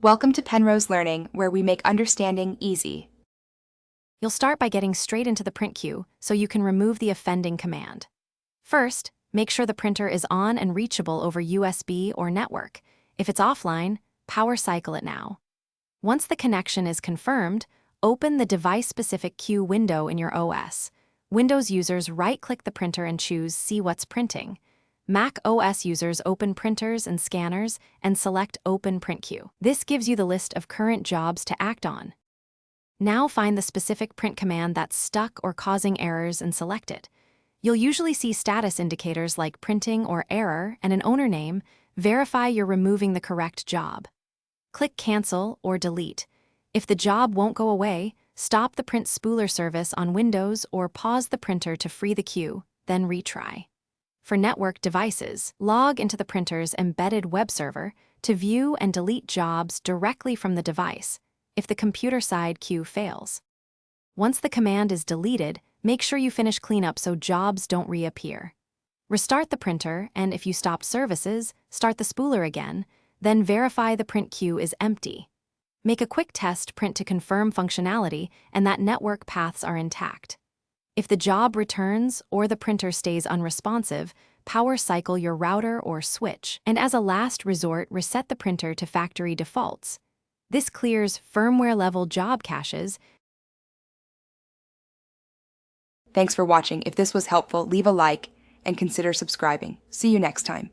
Welcome to Penrose Learning, where we make understanding easy. You'll start by getting straight into the print queue so you can remove the offending command. First, make sure the printer is on and reachable over USB or network. If it's offline, power cycle it now. Once the connection is confirmed, open the device-specific queue window in your OS. Windows users right-click the printer and choose See What's Printing. Mac OS users open printers and scanners and select Open Print Queue. This gives you the list of current jobs to act on. Now find the specific print command that's stuck or causing errors and select it. You'll usually see status indicators like printing or error and an owner name. Verify you're removing the correct job. Click Cancel or Delete. If the job won't go away, stop the print spooler service on Windows or pause the printer to free the queue, then retry. For network devices, log into the printer's embedded web server to view and delete jobs directly from the device if the computer-side queue fails. Once the command is deleted, make sure you finish cleanup so jobs don't reappear. Restart the printer, and if you stopped services, start the spooler again, then verify the print queue is empty. Make a quick test print to confirm functionality and that network paths are intact. If the job returns or the printer stays unresponsive, power cycle your router or switch, and as a last resort, reset the printer to factory defaults. This clears firmware-level job caches. Thanks for watching. If this was helpful, leave a like and consider subscribing. See you next time.